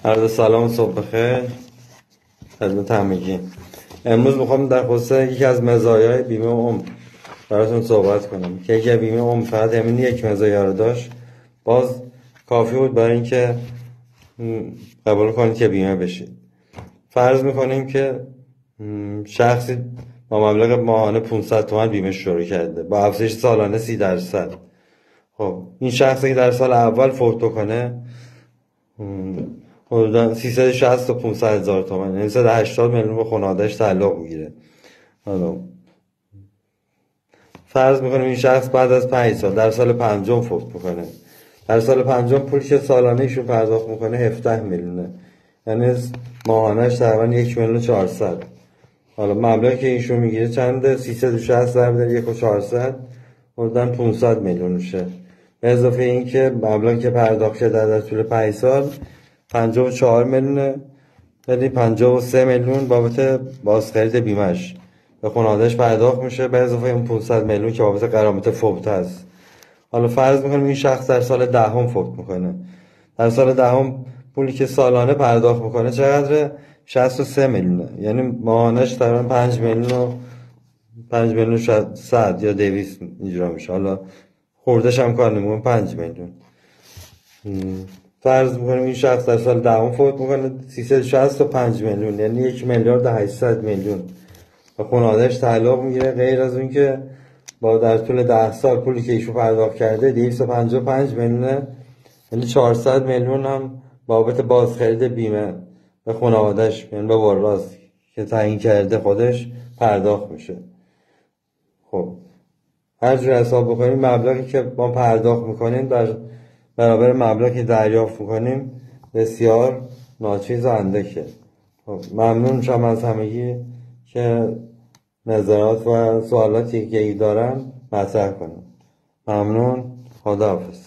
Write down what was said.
عرض سلام و صبح بخیر خدمت همگی. امروز میخوام در خصوص یکی از مزایای بیمه عمر براتون صحبت کنم که اگه بیمه عمر فقط همین یک مزایا رو داشت باز کافی بود برای اینکه قبول کنید که بیمه بشید. فرض میکنیم که شخصی با مبلغ ماهانه 500 تومان بیمه شروع کرده با افزایش سالانه 30%. خب این شخصی که در سال اول فوت کنه حدودا 360 تا 500 هزار تومان، یعنی 180 میلیون به خانواده‌اش تعلق میگیره. حالا فرض میکنیم این شخص بعد از 5 سال در سال پنجم فوت میکنه. در سال پنجم پولی که سالانه ایشون پرداخت میکنه 17 میلیونه، یعنی ماهانه‌اش تقریبا 1 میلیون 400. حالا مبلغی که ایشون میگیره چنده؟ 360 ضرب در 1 و 400 حدودا 500 میلیون میشه. به اضافه این که مبلغی که پرداخت شده در طول 5 سال 54 میلیونه، یعنی 53 میلیون بابت بازخرید بیمهش به خانواده‌اش پرداخت میشه، به اضافه اون 500 میلیون که بابت غرامت فوت هست. حالا فرض میکنیم این شخص در سال دهم فوت میکنه. در سال دهم پولی که سالانه پرداخت میکنه چقدره؟ 63 میلیونه، یعنی ماهانش تقریبا 5 میلیون 100 یا 200 اینجوری میشه. حالا خوردش هم کار نمیکنه 5 میلیون. فرض میکنیم این شخص در سال دهم فوت میکنه 360 تا 5 میلیون، یعنی 1 میلیارد 800 میلیون به خانواده‌اش تعلق میگیره، غیر از اون که با در طول 10 سال پولی که ایشون پرداخت کرده 255 میلیونه، یعنی 400 میلیون هم بابت بازخرید بیمه به خانواده‌اش، یعنی به وراث که تعیین کرده خودش پرداخت میشه. خب هر جور حساب بکنیم مبلغی که ما پرداخت میکنیم در برابر مبلغی که دریافت میکنیم بسیار ناچیز و اندکه. خب ممنون شما از همگی که نظرات و سوالاتی که دارن مطرح کنم. ممنون. خداحافظ.